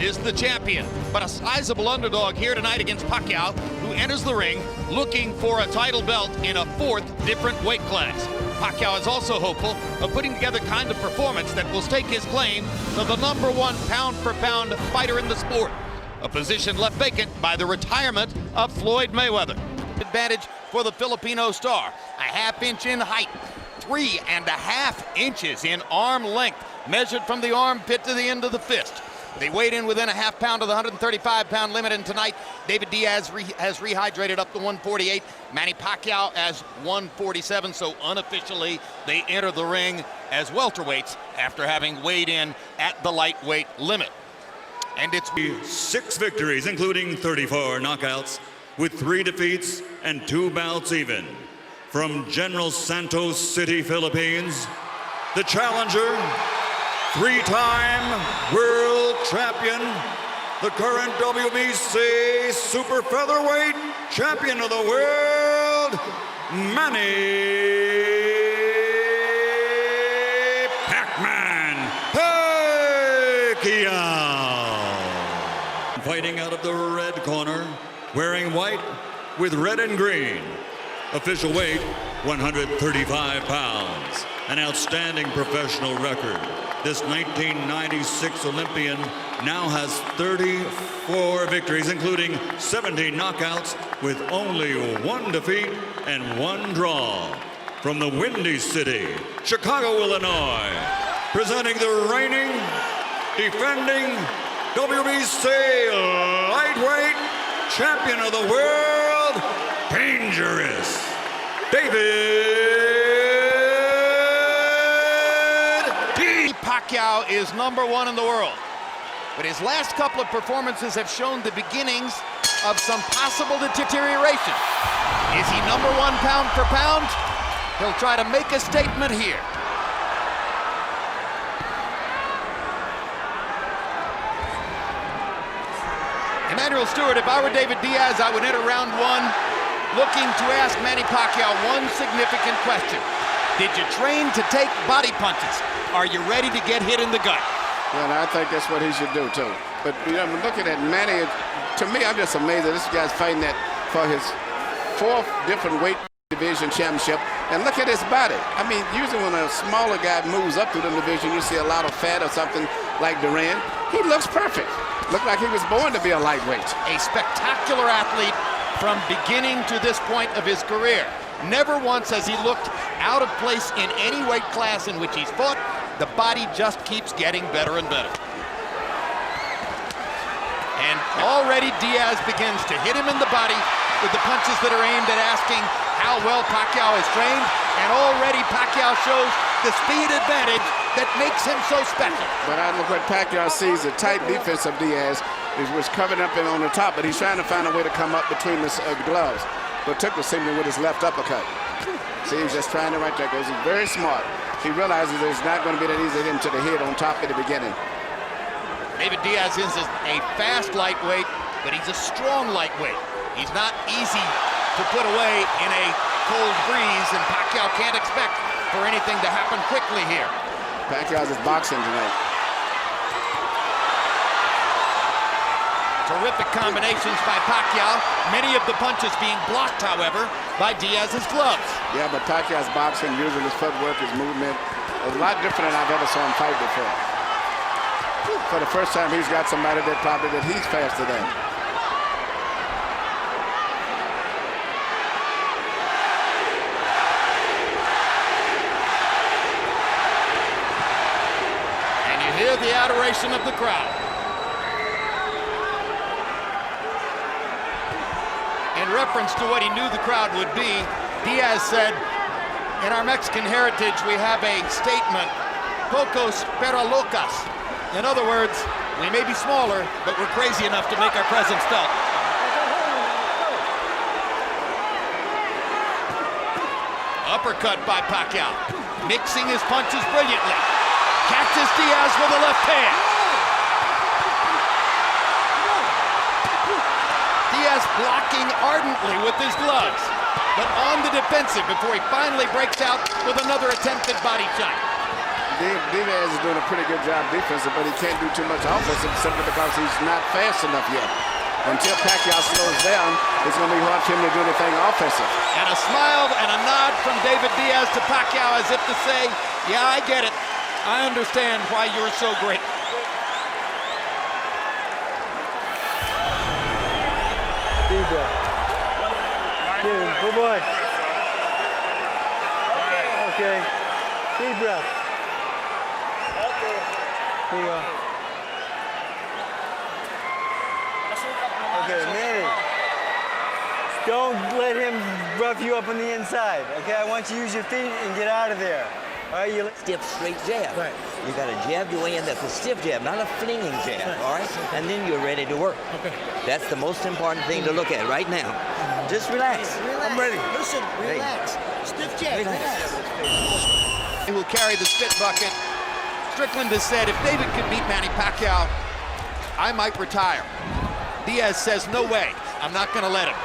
is the champion, but a sizable underdog here tonight against Pacquiao, who enters the ring looking for a title belt in a fourth different weight class. Pacquiao is also hopeful of putting together the kind of performance that will stake his claim to the #1 pound-for-pound fighter in the sport, a position left vacant by the retirement of Floyd Mayweather. Advantage for the Filipino star, a half-inch in height, 3.5 inches in arm length, measured from the armpit to the end of the fist. They weighed in within a half pound of the 135-pound limit, and tonight David Diaz has rehydrated up to 148. Manny Pacquiao as 147, so unofficially they enter the ring as welterweights after having weighed in at the lightweight limit. And it's 6 victories, including 34 knockouts, with 3 defeats and 2 bouts even. From General Santos City, Philippines, the challenger, 3-time world champion, the current WBC super featherweight champion of the world, Manny Pacman Pacquiao. Fighting out of the red corner, wearing white with red and green. Official weight, 135 pounds. An outstanding professional record. This 1996 Olympian now has 34 victories, including 17 knockouts, with only 1 defeat and 1 draw. From the Windy City, Chicago, Illinois, presenting the reigning, defending WBC lightweight champion of the world, dangerous, David Pacquiao is #1 in the world, but his last couple of performances have shown the beginnings of some possible deterioration. Is he #1 pound for pound? He'll try to make a statement here. Emmanuel Stewart, if I were David Diaz, I would enter round 1 looking to ask Manny Pacquiao one significant question. Did you train to take body punches? Are you ready to get hit in the gut? Well, I think that's what he should do, too. But, you know, looking at Manny, to me, I'm just amazed that this guy's fighting that for his 4th different weight division championship. And look at his body. I mean, usually when a smaller guy moves up through the division, you see a lot of fat or something like Duran. He looks perfect. Looked like he was born to be a lightweight. A spectacular athlete from beginning to this point of his career. Never once has he looked out of place in any weight class in which he's fought. The body just keeps getting better and better. And already Diaz begins to hit him in the body with the punches that are aimed at asking how well Pacquiao is trained. And already Pacquiao shows the speed advantage that makes him so special. But I look what Pacquiao sees, the tight defense of Diaz. He was covering up him on the top, but he's trying to find a way to come up between the gloves. But took the signal with his left uppercut. See, he's just trying to right there, because he's very smart. He realizes that it's not going to be that easy to hit him to the head on top at the beginning. David Diaz is a fast lightweight, but he's a strong lightweight. He's not easy to put away in a cold breeze, and Pacquiao can't expect for anything to happen quickly here. Pacquiao's is boxing tonight. Terrific combinations by Pacquiao. Many of the punches being blocked, however, by Diaz's gloves. Yeah, but Pacquiao's boxing, using his footwork, his movement, is a lot different than I've ever saw him fight before. For the first time, he's got somebody that he's faster than. And you hear the adoration of the crowd. In reference to what he knew the crowd would be, Diaz said, in our Mexican heritage, we have a statement, pocos pero locas. In other words, we may be smaller, but we're crazy enough to make our presence felt. Uppercut by Pacquiao, mixing his punches brilliantly. Catches Diaz with a left hand. Diaz blocking ardently with his gloves, but on the defensive before he finally breaks out with another attempted body shot. Diaz is doing a pretty good job defensive, but he can't do too much offensive simply because he's not fast enough yet. Until Pacquiao slows down, it's going to be hard for him to do anything offensive. And a smile and a nod from David Diaz to Pacquiao as if to say, yeah, I get it. I understand why you're so great. Deep breath. Good boy. Okay. Deep breath. Here you go. Okay, Manny. Don't let him rough you up on the inside. Okay, I want you to use your feet and get out of there. All right, you stiff, straight jab. Right. You got to jab your way in. That's a stiff jab, not a flinging jab. Right. All right, and then you're ready to work. Okay. That's the most important thing to look at right now. Just relax. I'm ready. Listen, relax. Stiff jab, relax. He will carry the spit bucket. Strickland has said, if David could beat Manny Pacquiao, I might retire. Diaz says, no way, I'm not going to let him.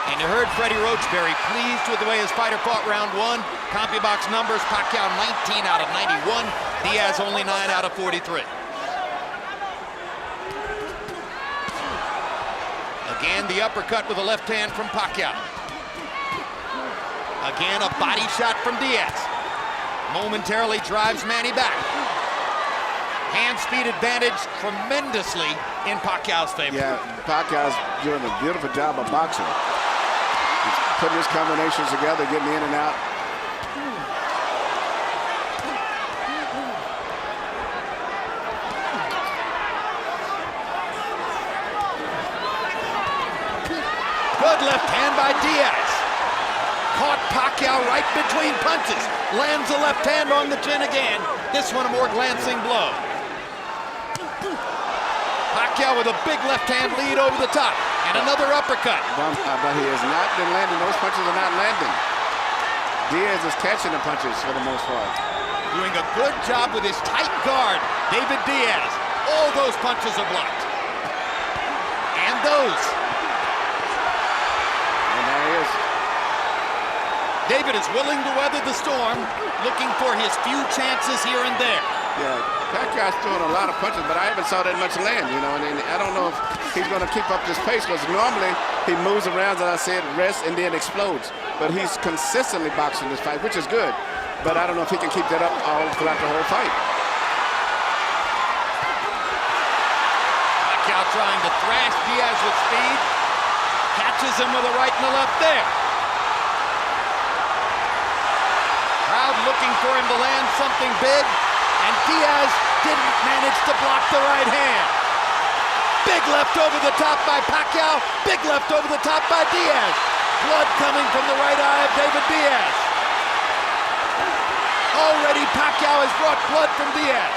And you heard Freddie Roach very pleased with the way his fighter fought round one. CompuBox numbers, Pacquiao 19 out of 91, Diaz only 9 out of 43. Again, the uppercut with a left hand from Pacquiao. Again, a body shot from Diaz. Momentarily drives Manny back. Hand speed advantage tremendously in Pacquiao's favor. Yeah, Pacquiao's doing a beautiful job of boxing. He's putting his combinations together, getting in and out. Good left hand by Diaz. Caught Pacquiao right between punches. Lands a left hand on the chin again. This one a more glancing blow. Pacquiao with a big left hand lead over the top. And another uppercut. But he has not been landing. Those punches are not landing. Diaz is catching the punches for the most part. Doing a good job with his tight guard. David Diaz. All those punches are blocked. And those. And there he is. David is willing to weather the storm, looking for his few chances here and there. Yeah, Pacquiao's throwing a lot of punches, but I haven't saw that much land, you know, and I don't know if he's going to keep up this pace, because normally he moves around, as I said, rests, and then explodes. But he's consistently boxing this fight, which is good. But I don't know if he can keep that up all throughout the whole fight. Pacquiao trying to thrash Diaz with speed. Catches him with a right and a left there. Crowd looking for him to land something big, and Diaz didn't manage to block the right hand. Big left over the top by Pacquiao, big left over the top by Diaz. Blood coming from the right eye of David Diaz. Already Pacquiao has brought blood from Diaz.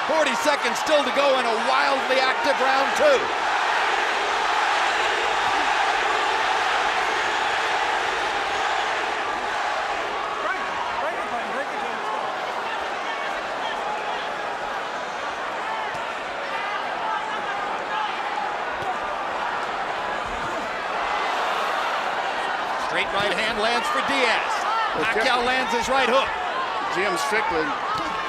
40 seconds still to go in a wildly active round two. Straight right hand lands for Diaz. Pacquiao lands his right hook. Jim Strickland,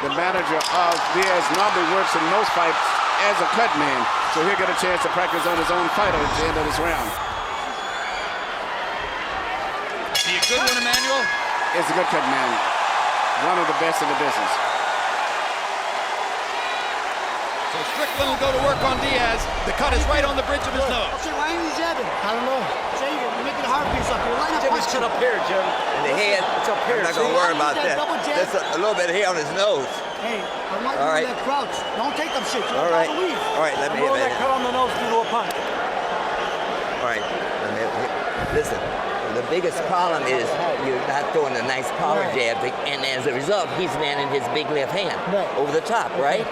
the manager of Diaz, normally works in most fights as a cut man, so he'll get a chance to practice on his own fighter at the end of this round. Is he a good one, Emmanuel? It's a good cut man. One of the best in the business. So Strickland will go to work on Diaz. The cut is right on the bridge of his nose. Okay, why are you jabbing? I don't know. Say you're making a hard piece up here. Line up. Jimmy, sit up here, Jim. In the head, It's up here. I'm not going to worry about that. There's a little bit of hair on his nose. Hey, I'm not All right. that crouch. Don't take them shit. All right. All right, let me Roll hit that that. cut on the nose due to a punch. All right, listen. The biggest problem is you're not throwing a nice power jab, and as a result, he's landing his big left hand over the top, right?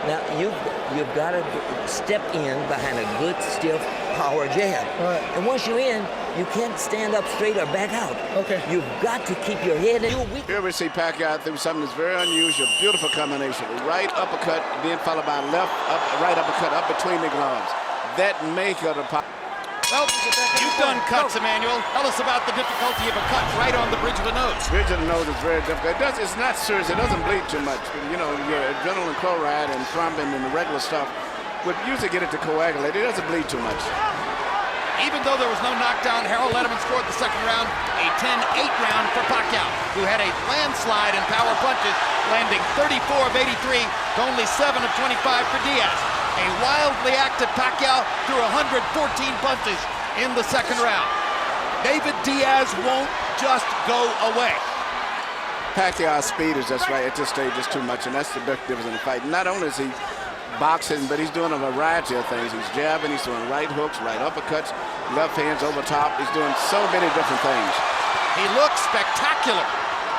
Now you've got to step in behind a good stiff power jab, and once you're in, you can't stand up straight or back out. Okay. You've got to keep your head in. Here we see Pacquiao do something that's very unusual, beautiful combination. Right uppercut, then followed by left, right uppercut up between the gloves. That make of the Well, you've done cuts, Emmanuel. Tell us about the difficulty of a cut right on the bridge of the nose. Bridge of the nose is very difficult. It's not serious. It doesn't bleed too much. You know, your adrenaline chloride and thrombin and the regular stuff would usually get it to coagulate. It doesn't bleed too much. Even though there was no knockdown, Harold Letterman scored the second round, a 10-8 round for Pacquiao, who had a landslide in power punches, landing 34 of 83 to only 7 of 25 for Diaz. A wildly active Pacquiao threw 114 punches in the second round. David Diaz won't just go away. Pacquiao's speed is just right at this stage, just too much, and that's the big difference in the fight. Not only is he boxing, but he's doing a variety of things. He's jabbing, he's doing right hooks, right uppercuts, left hands over top. He's doing so many different things. He looks spectacular,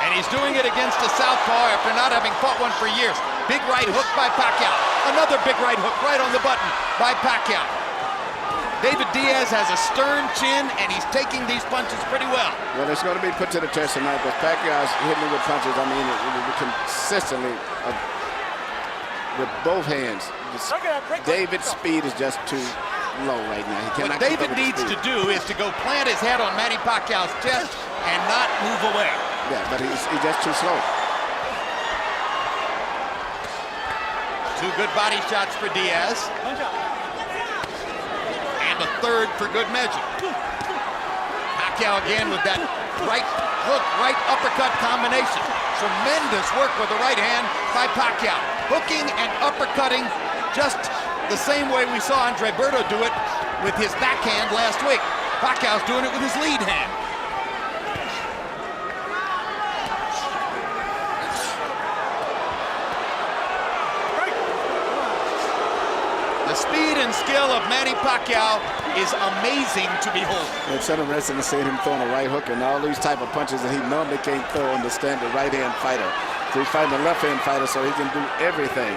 and he's doing it against a southpaw after not having fought one for years. Big right hook by Pacquiao. Another big right hook right on the button by Pacquiao. David Diaz has a stern chin, and he's taking these punches pretty well. Well, it's going to be put to the test tonight, because Pacquiao's hitting him with punches, I mean, consistently with both hands. David's speed is just too low right now. He cannot. What David needs to do is to go plant his head on Manny Pacquiao's chest and not move away. Yeah, but he's just too slow. Two good body shots for Diaz. And a third for good measure. Pacquiao again with that right hook, right uppercut combination. Tremendous work with the right hand by Pacquiao. Hooking and uppercutting just the same way we saw Andre Berto do it with his backhand last week. Pacquiao's doing it with his lead hand. The speed and skill of Manny Pacquiao is amazing to behold. It's interesting to see him throwing a right hook and all these type of punches that he normally can't throw on the standard right-hand fighter. So he's fighting a left-hand fighter, so he can do everything.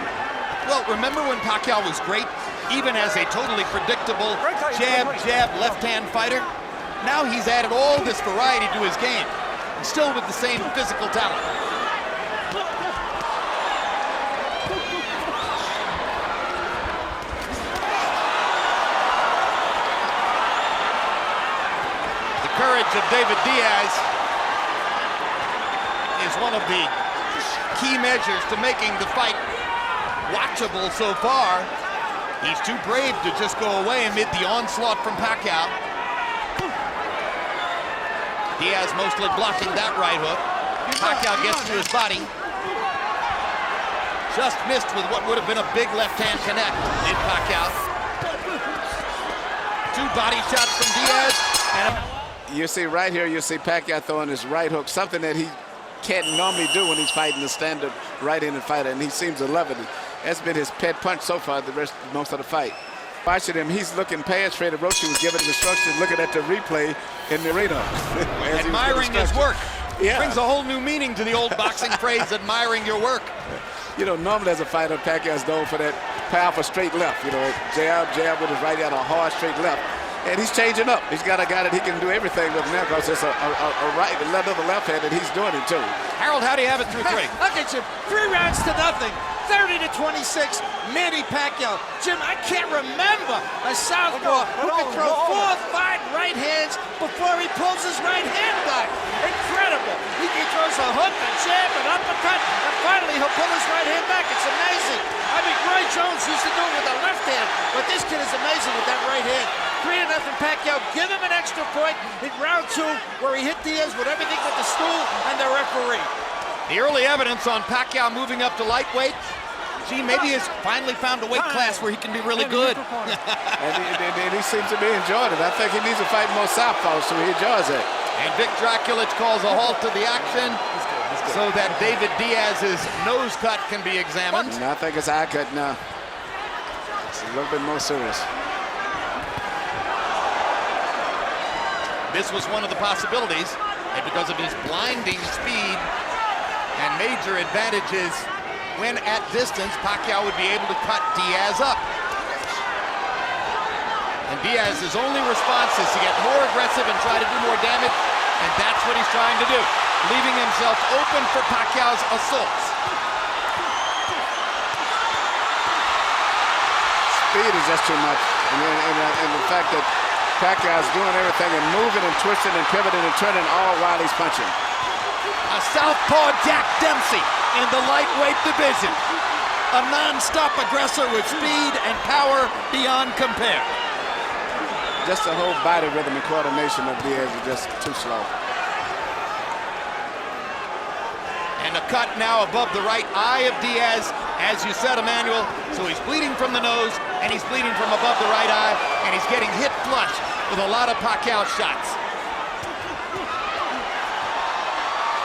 Well, remember when Pacquiao was great, even as a totally predictable jab, left-hand fighter? Now he's added all this variety to his game, and still with the same physical talent. The courage of David Diaz is one of the key measures to making the fight watchable so far. He's too brave to just go away amid the onslaught from Pacquiao. Diaz mostly blocking that right hook. Pacquiao gets to his body. Just missed with what would have been a big left-hand connect in Pacquiao. Two body shots from Diaz. And you see right here, you see Pacquiao throwing his right hook, something that he can't normally do when he's fighting the standard right-handed fighter, and he seems to love it. That's been his pet punch so far most of the fight. Watching him, he's looking past Freddie Roach, who was giving him instructions, looking at the replay in the arena. admiring his work. Yeah. Brings a whole new meaning to the old boxing phrase, admiring your work. You know, normally as a fighter, Pacquiao's known for that powerful straight left. You know, jab with his right hand, a hard straight left. And he's changing up. He's got a guy that he can do everything with now, because it's a right, another left hand, and he's doing it too. Harold, how do you have it through three? Look at you, 3 rounds to nothing. 30-26, Manny Pacquiao. Jim, I can't remember a southpaw who can throw 4 or 5 right hands before he pulls his right hand back. Incredible. He throws a hook, a jab, an uppercut, and finally he'll pull his right hand back. It's amazing. I mean, Roy Jones used to do it with a left hand, but this kid is amazing with that right hand. 3-0 Pacquiao. Give him an extra point in round 2, where he hit Diaz with everything with the stool and the referee. The early evidence on Pacquiao moving up to lightweight, gee, maybe he's finally found a weight class where he can be really good. and he seems to be enjoying it. I think he needs to fight more southpaws, so he enjoys it. And Vic Draculich calls a halt to the action so that David Diaz's nose cut can be examined. And I think it's eye cut now. It's a little bit more serious. This was one of the possibilities, and because of his blinding speed and major advantages when at distance, Pacquiao would be able to cut Diaz up. And Diaz's only response is to get more aggressive and try to do more damage, and that's what he's trying to do, leaving himself open for Pacquiao's assaults. Speed is just too much, and the fact that Pacquiao's doing everything and moving and twisting and pivoting and turning all while he's punching. A southpaw Jack Dempsey in the lightweight division. A non-stop aggressor with speed and power beyond compare. Just the whole body rhythm and coordination of Diaz is just too slow. And a cut now above the right eye of Diaz, as you said, Emmanuel. So he's bleeding from the nose, and he's bleeding from above the right eye, and he's getting hit flush with a lot of Pacquiao shots.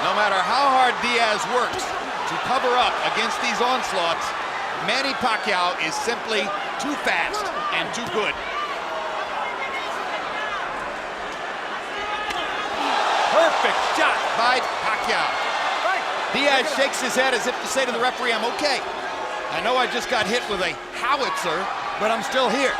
No matter how hard Diaz works to cover up against these onslaughts, Manny Pacquiao is simply too fast and too good. Perfect shot by Pacquiao. Diaz shakes his head as if to say to the referee, I'm okay. I know I just got hit with a howitzer, but I'm still here.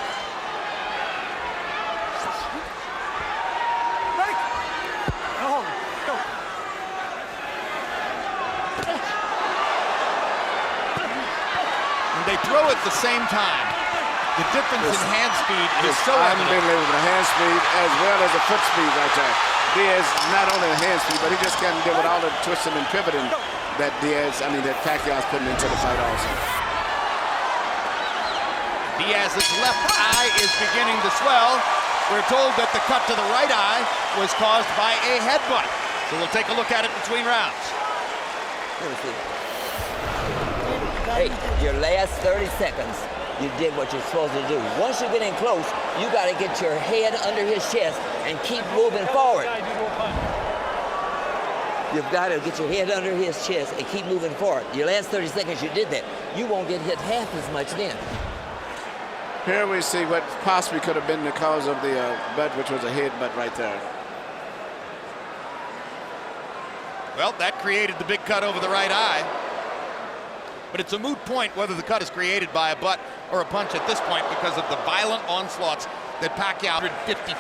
And they throw at the same time. The difference in hand speed is so evident. Unbelievable, the hand speed as well as the foot speed right there. Diaz, not only the hand speed, but he just can't deal with all the twisting and pivoting that that Pacquiao's putting into the fight also. Diaz's left eye is beginning to swell. We're told that the cut to the right eye was caused by a headbutt. So we'll take a look at it between rounds. Hey, your last 30 seconds, you did what you're supposed to do. Once you get in close, you got to get your head under his chest and keep moving forward. You've got to get your head under his chest and keep moving forward. Your last 30 seconds, you did that. You won't get hit half as much then. Here we see what possibly could have been the cause of the butt, which was a headbutt right there. Well, that created the big cut over the right eye. But it's a moot point whether the cut is created by a butt or a punch at this point because of the violent onslaughts that Pacquiao 155.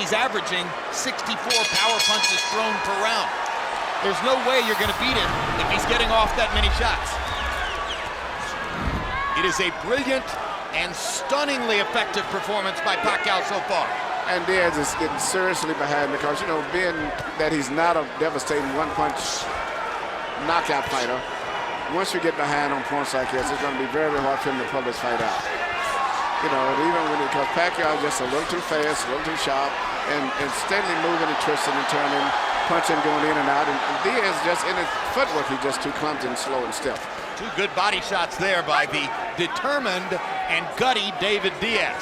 He's averaging 64 power punches thrown per round. There's no way you're going to beat him if he's getting off that many shots. It is a brilliant and stunningly effective performance by Pacquiao so far. And Diaz is getting seriously behind because, being that he's not a devastating one-punch knockout fighter, once you get behind on points like this, it's going to be very, very hard for him to pull this fight out. Because Pacquiao is just a little too fast, a little too sharp, and steadily moving and twisting and turning, punching, going in and out. And Diaz just, in his footwork, he's just too clumsy and slow and stiff. Two good body shots there by the determined and gutty David Diaz.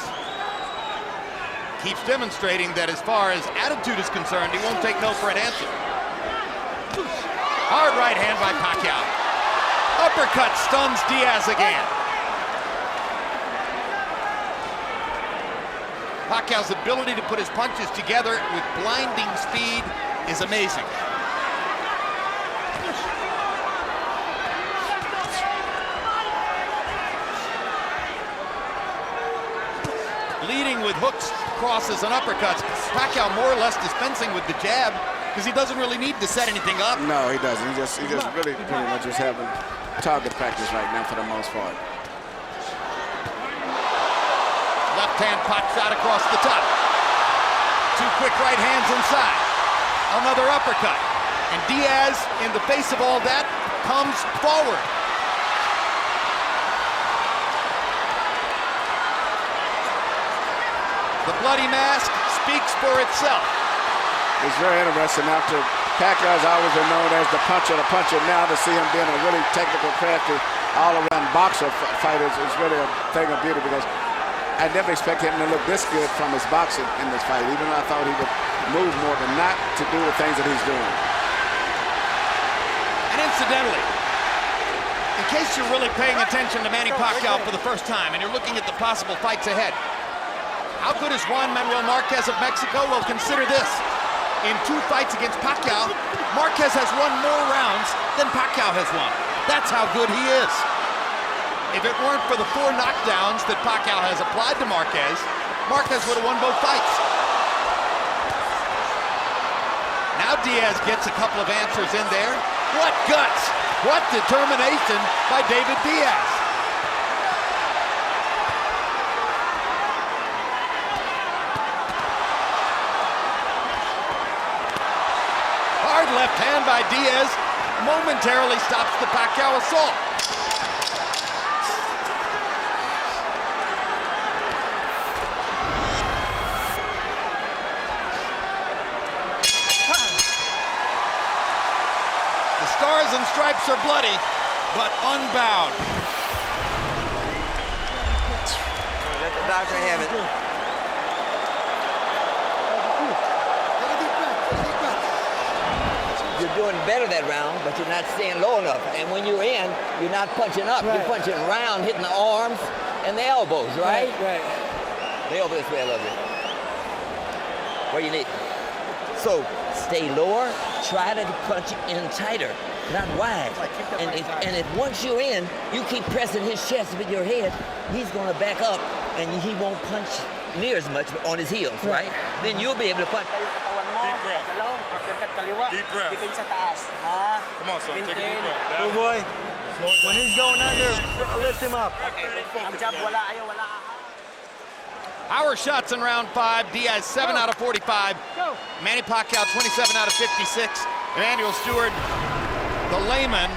Keeps demonstrating that as far as attitude is concerned, he won't take no for an answer. Hard right hand by Pacquiao. Uppercut stuns Diaz again. Pacquiao's ability to put his punches together with blinding speed is amazing. Leading with hooks, crosses, and uppercuts. Pacquiao more or less dispensing with the jab because he doesn't really need to set anything up. No, he doesn't. He just really pretty much just having target practice right now for the most part. Left hand pot shot across the top. Two quick right hands inside. Another uppercut. And Diaz, in the face of all that, comes forward. The bloody mask speaks for itself. It's very interesting. After Pacquiao's always been known as the puncher, now to see him being a really technical, crafty, all-around boxer fighter is really a thing of beauty because I never expected him to look this good from his boxing in this fight, even though I thought he would move more, but not to do the things that he's doing. And incidentally, in case you're really paying attention to Manny Pacquiao for the first time and you're looking at the possible fights ahead, how good is Juan Manuel Marquez of Mexico? Well, consider this. In 2 fights against Pacquiao, Marquez has won more rounds than Pacquiao has won. That's how good he is. If it weren't for the 4 knockdowns that Pacquiao has applied to Marquez, Marquez would have won both fights. Now Diaz gets a couple of answers in there. What guts! What determination by David Diaz! left hand by Diaz momentarily stops the Pacquiao assault. The stars and stripes are bloody, but unbowed. Let the doctor have it. You're doing better that round, but you're not staying low enough. And when you're in, you're not punching up. You're punching round, hitting the arms and the elbows, right? Right. The elbow this way, I love you. Where you need. So stay lower. Try to punch in tighter, not wide. And if once you're in, you keep pressing his chest with your head, he's going to back up, and he won't punch near as much on his heels, right? Then you'll be able to punch. Deep breath. Come on, son. Take a deep breath. Good boy. When he's going under, lift him up. Power shots in round 5. Diaz 7 out of 45. Manny Pacquiao 27 out of 56. Emmanuel Stewart, the layman,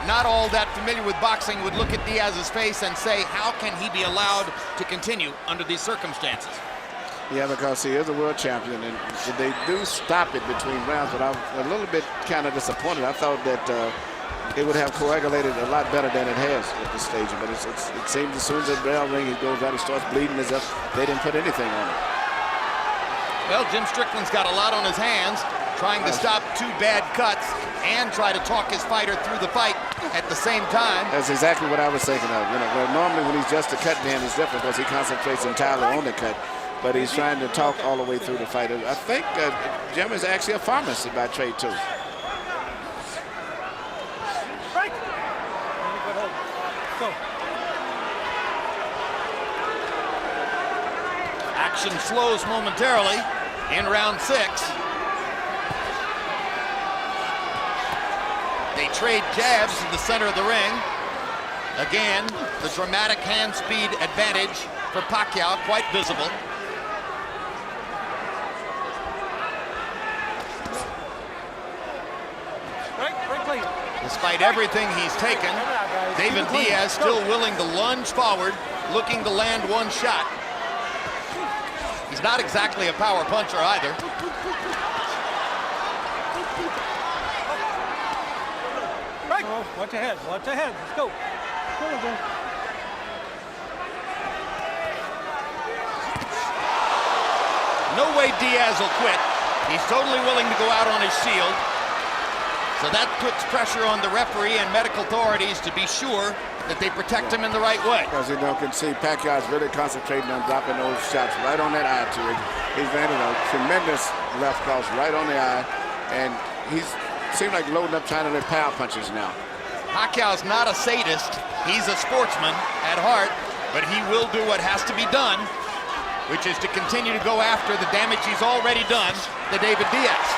not all that familiar with boxing, would look at Diaz's face and say, how can he be allowed to continue under these circumstances? Yeah, because he is a world champion, and they do stop it between rounds, but I'm a little bit kind of disappointed. I thought that it would have coagulated a lot better than it has at this stage, but it seems as soon as the bell rings, he goes out, he starts bleeding as if they didn't put anything on it. Well, Jim Strickland's got a lot on his hands, trying to stop 2 bad cuts and try to talk his fighter through the fight at the same time. That's exactly what I was thinking of. You know, where normally when he's just a cut man, it's different because he concentrates entirely on the cut. But he's trying to talk all the way through the fight. I think Jim is actually a pharmacist by trade, too. Action slows momentarily in round 6. They trade jabs in the center of the ring. Again, the dramatic hand speed advantage for Pacquiao, quite visible. Despite everything he's taken, David Diaz still willing to lunge forward, looking to land 1 shot. He's not exactly a power puncher either. Watch ahead. Watch ahead. Let's go. No way Diaz will quit. He's totally willing to go out on his shield. So that puts pressure on the referee and medical authorities to be sure that they protect him in the right way. Because you can see Pacquiao's really concentrating on dropping those shots right on that eye to it. He's landed a tremendous left cross right on the eye, and he's seems like loading up trying to let power punches now. Pacquiao's not a sadist. He's a sportsman at heart, but he will do what has to be done, which is to continue to go after the damage he's already done to David Diaz.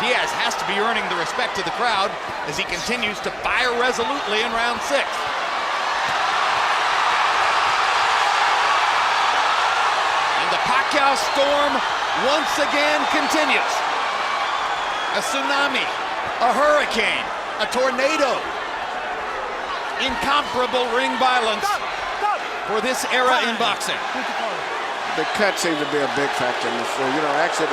Diaz has to be earning the respect of the crowd as he continues to fire resolutely in round 6. And the Pacquiao storm once again continues. A tsunami, a hurricane, a tornado. Incomparable ring violence for this era in boxing. The cut seems to be a big factor in this. So, you know, actually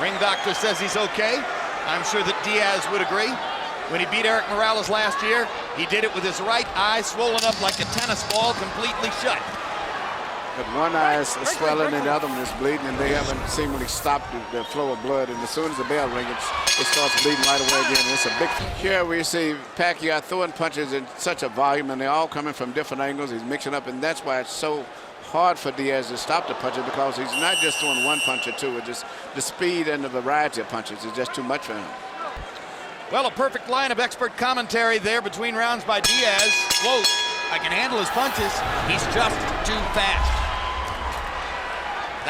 Ring doctor says he's okay. I'm sure that Diaz would agree. When he beat Eric Morales last year, he did it with his right eye swollen up like a tennis ball, completely shut. But one eye is swelling and the other one is bleeding, and they haven't seemingly stopped the flow of blood. And as soon as the bell rings, it starts bleeding right away again. And it's a big. Here we see Pacquiao throwing punches in such a volume, and they're all coming from different angles. He's mixing up, and that's why it's so hard for Diaz to stop the punches, because he's not just throwing 1 punch or 2. It's just the speed and the variety of punches is just too much for him. Well, a perfect line of expert commentary there between rounds by Diaz. Quote, I can handle his punches. He's just too fast.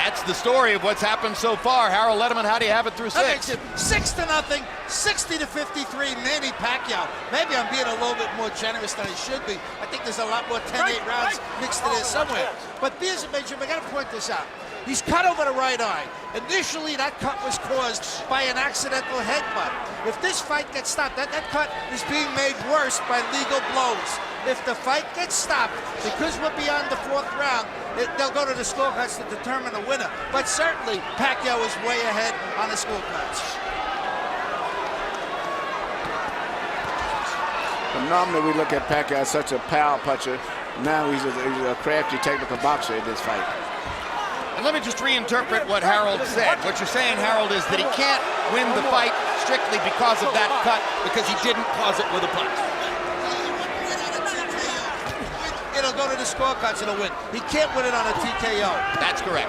That's the story of what's happened so far. Harold Letterman, how do you have it through 6? That makes it 6-0, 60-53, Manny Pacquiao. Maybe I'm being a little bit more generous than I should be. I think there's a lot more 10-8 rounds mixed in there somewhere. But Diaz and Benjamin, I got to point this out. He's cut over the right eye. Initially, that cut was caused by an accidental headbutt. If this fight gets stopped, that cut is being made worse by legal blows. If the fight gets stopped, because we're beyond the 4th round, they'll go to the scorecards to determine the winner. But certainly, Pacquiao is way ahead on the scorecards. Normally we look at Pacquiao as such a power puncher. Now he's a crafty technical boxer in this fight. And let me just reinterpret what Harold said. What you're saying, Harold, is that he can't win the fight strictly because of that cut, because he didn't cause it with a punch. It'll go to the scorecards, it'll win. He can't win it on a TKO. That's correct.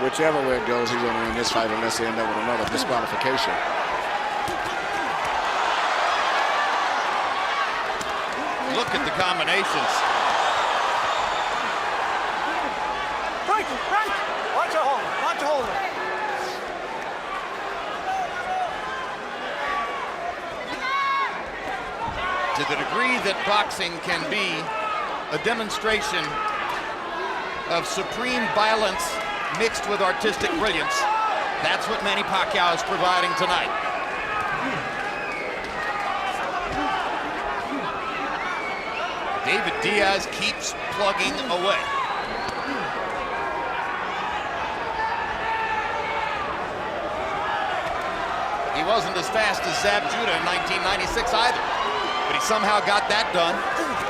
Whichever way it goes, he's going to win this fight unless they end up with another disqualification. Look at the combinations. Watch your hold. Watch your hold. To the degree that boxing can be a demonstration of supreme violence mixed with artistic brilliance, that's what Manny Pacquiao is providing tonight. David Diaz keeps plugging away. He wasn't as fast as Zab Judah in 1996 either, but he somehow got that done.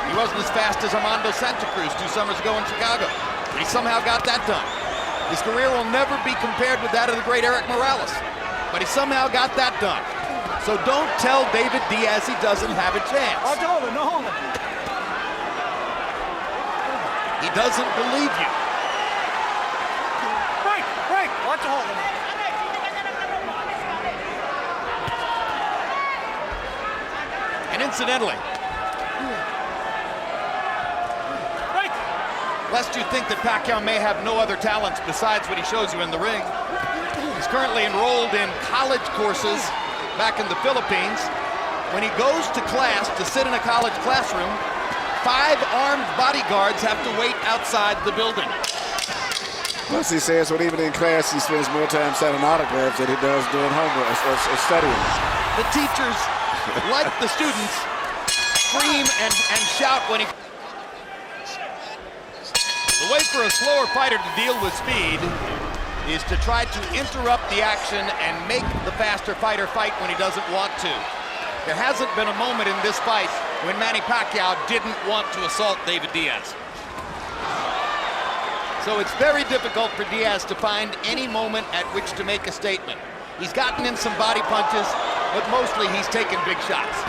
He wasn't as fast as Armando Santa Cruz 2 summers ago in Chicago, but he somehow got that done. His career will never be compared with that of the great Eric Morales, but he somehow got that done. So don't tell David Diaz he doesn't have a chance. He doesn't believe you. Break. Watch your hold. And incidentally, lest you think that Pacquiao may have no other talents besides what he shows you in the ring, he's currently enrolled in college courses back in the Philippines. When he goes to class to sit in a college classroom, 5 armed bodyguards have to wait outside the building. Plus he says when even in class he spends more time signing autographs than he does doing homework or studying. The teachers, like the students, scream and shout when he... The way for a slower fighter to deal with speed is to try to interrupt the action and make the faster fighter fight when he doesn't want to. There hasn't been a moment in this fight when Manny Pacquiao didn't want to assault David Diaz. So it's very difficult for Diaz to find any moment at which to make a statement. He's gotten in some body punches, but mostly he's taken big shots.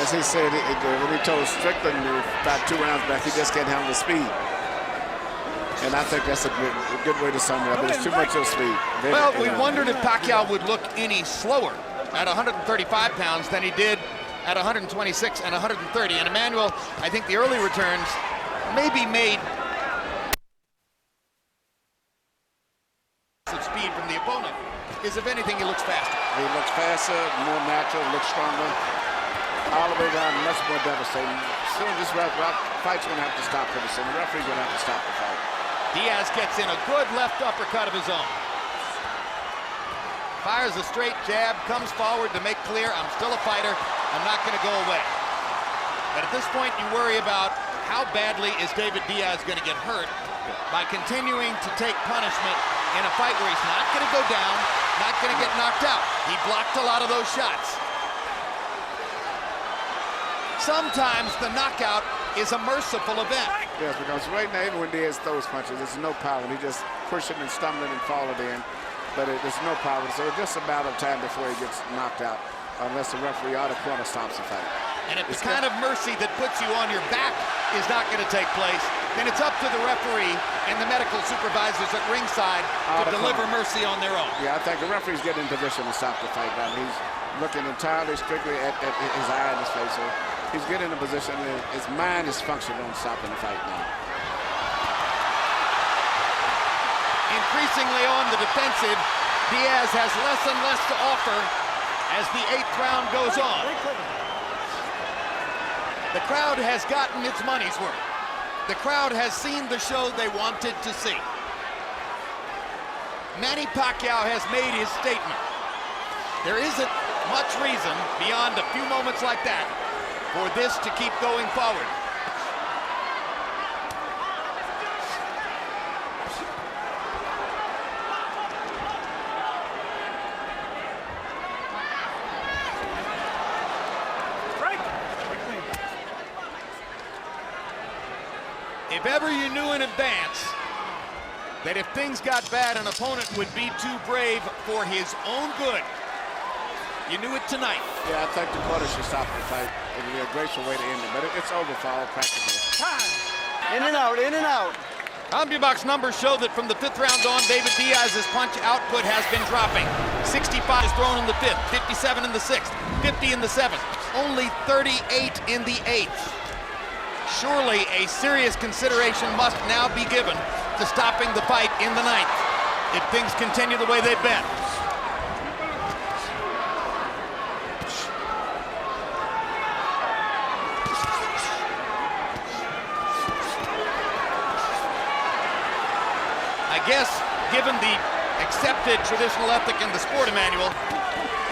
As he said, when he told Strickland about 2 rounds back, he just can't handle the speed. And I think that's a good way to sum it up. But it's too much of speed. Well, we wondered if Pacquiao would look any slower at 135 pounds than he did at 126 and 130. And Emmanuel, I think the early returns maybe made of speed from the opponent. Is if anything, he looks faster. He looks faster, more natural, looks stronger. All the way down, much more devastating. Soon this fight's going to have to stop pretty soon. The referee's going to have to stop the fight. Diaz gets in a good left uppercut of his own. Fires a straight jab, comes forward to make clear, I'm still a fighter, I'm not going to go away. But at this point, you worry about how badly is David Diaz going to get hurt by continuing to take punishment in a fight where he's not going to go down, not going to get knocked out. He blocked a lot of those shots. Sometimes the knockout is a merciful event. Yes, because right now, even when Diaz throws punches, there's no power. He just pushing and stumbling and falling in. But there's no power. So it's just a matter of time before he gets knocked out, unless the referee or the corner stops the fight. And if the kind of mercy that puts you on your back is not going to take place, then it's up to the referee and the medical supervisors at ringside to deliver mercy on their own. Yeah, I think the referee's getting in position to stop the fight now. He's looking entirely strictly at his eye and his face. So He's getting in a position, his mind is functioning on stopping the fight now. Increasingly on the defensive, Diaz has less and less to offer as the 8th round goes on. The crowd has gotten its money's worth. The crowd has seen the show they wanted to see. Manny Pacquiao has made his statement. There isn't much reason beyond a few moments like that for this to keep going forward. If ever you knew in advance that if things got bad, an opponent would be too brave for his own good, you knew it tonight. Yeah, I think the quarter should stop the fight. It would be a graceful way to end it, but it's over for all practically. In and out, in and out. CompuBox numbers show that from the 5th round on, David Diaz's punch output has been dropping. 65 is thrown in the 5th, 57 in the 6th, 50 in the 7th, only 38 in the 8th. Surely a serious consideration must now be given to stopping the fight in the 9th if things continue the way they've been. I guess, given the accepted traditional ethic in the sport manual,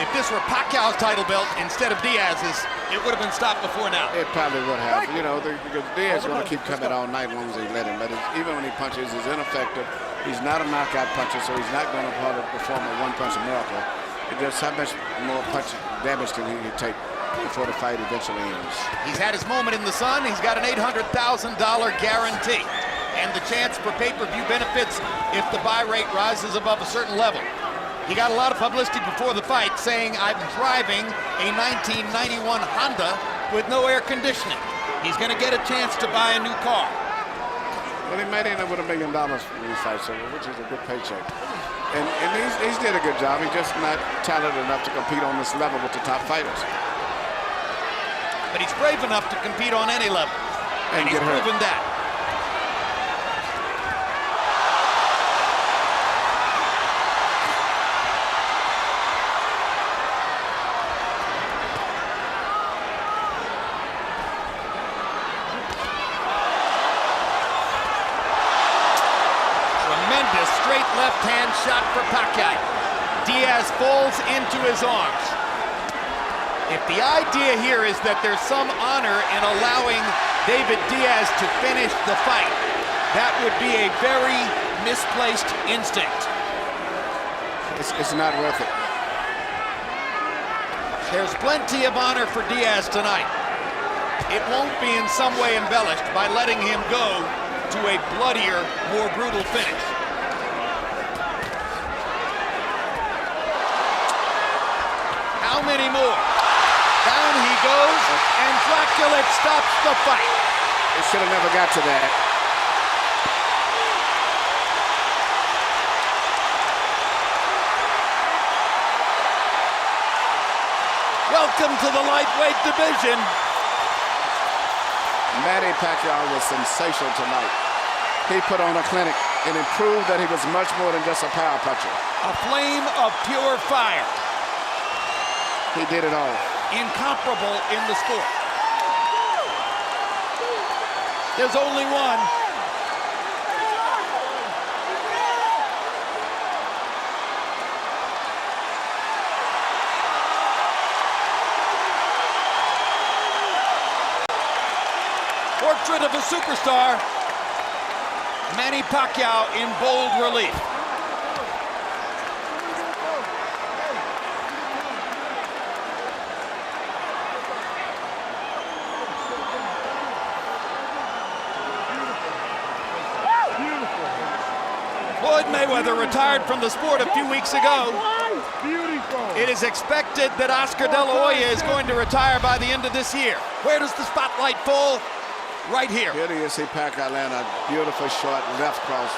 if this were Pacquiao's title belt instead of Diaz's, it would have been stopped before now. It probably would have. You know, because Diaz is going to keep coming all night as long as they let him. But even when he punches, he's ineffective. He's not a knockout puncher, so he's not going to probably perform a one-punch miracle. It just how much more punch damage can he take before the fight eventually ends? He's had his moment in the sun. He's got an $800,000 guarantee and the chance for pay-per-view benefits if the buy rate rises above a certain level. He got a lot of publicity before the fight saying, I'm driving a 1991 Honda with no air conditioning. He's going to get a chance to buy a new car. Well, he might end up with $1 million for these fights, which is a good paycheck. And he's did a good job. He's just not talented enough to compete on this level with the top fighters. But he's brave enough to compete on any level. And he's proven that. Straight left-hand shot for Pacquiao. Diaz falls into his arms. If the idea here is that there's some honor in allowing David Diaz to finish the fight, that would be a very misplaced instinct. It's not worth it. There's plenty of honor for Diaz tonight. It won't be in some way embellished by letting him go to a bloodier, more brutal finish. How many more? Down he goes, and Dracula stops the fight. It should have never got to that. Welcome to the lightweight division. Manny Pacquiao was sensational tonight. He put on a clinic and it proved that he was much more than just a power puncher. A flame of pure fire. He did it all. Incomparable in the sport. There's only one. Portrait of a superstar. Manny Pacquiao in bold relief. Floyd Mayweather retired from the sport a few weeks ago. It is expected that Oscar De La Hoya is going to retire by the end of this year. Where does the spotlight fall? Right here. Here you see Pacquiao land a beautiful short left cross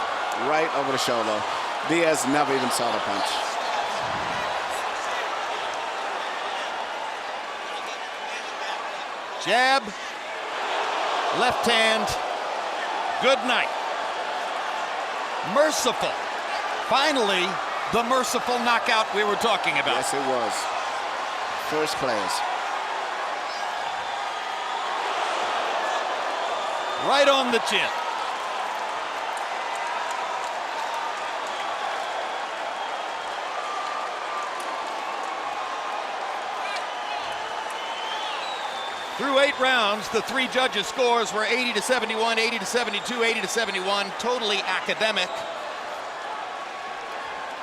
right over the shoulder. Diaz never even saw the punch. Jab, left hand, good night. Merciful. Finally, the merciful knockout we were talking about. Yes, it was. First class. Right on the chin. Through 8 rounds, the 3 judges' scores were 80-71, 80-72, 80-71, totally academic.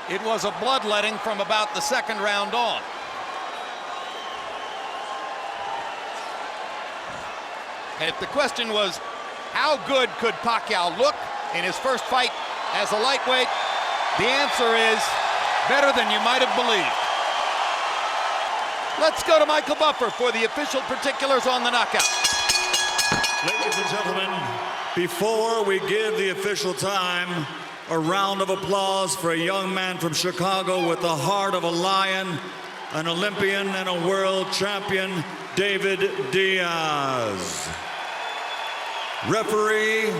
It was a bloodletting from about the 2nd round on. And if the question was, how good could Pacquiao look in his first fight as a lightweight? The answer is better than you might have believed. Let's go to Michael Buffer for the official particulars on the knockout. Ladies and gentlemen, before we give the official time, a round of applause for a young man from Chicago with the heart of a lion, an Olympian and a world champion, David Diaz. Referee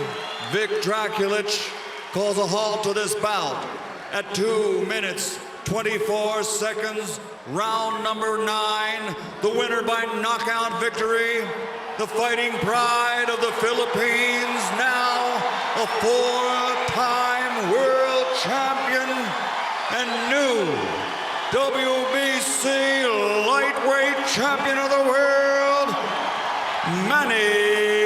Vic Draculich calls a halt to this bout at 2 minutes, 24 seconds, round number 9. The winner by knockout victory, the fighting pride of the Philippines, now a 4-time world champion and new WBC lightweight champion of the world, Manny.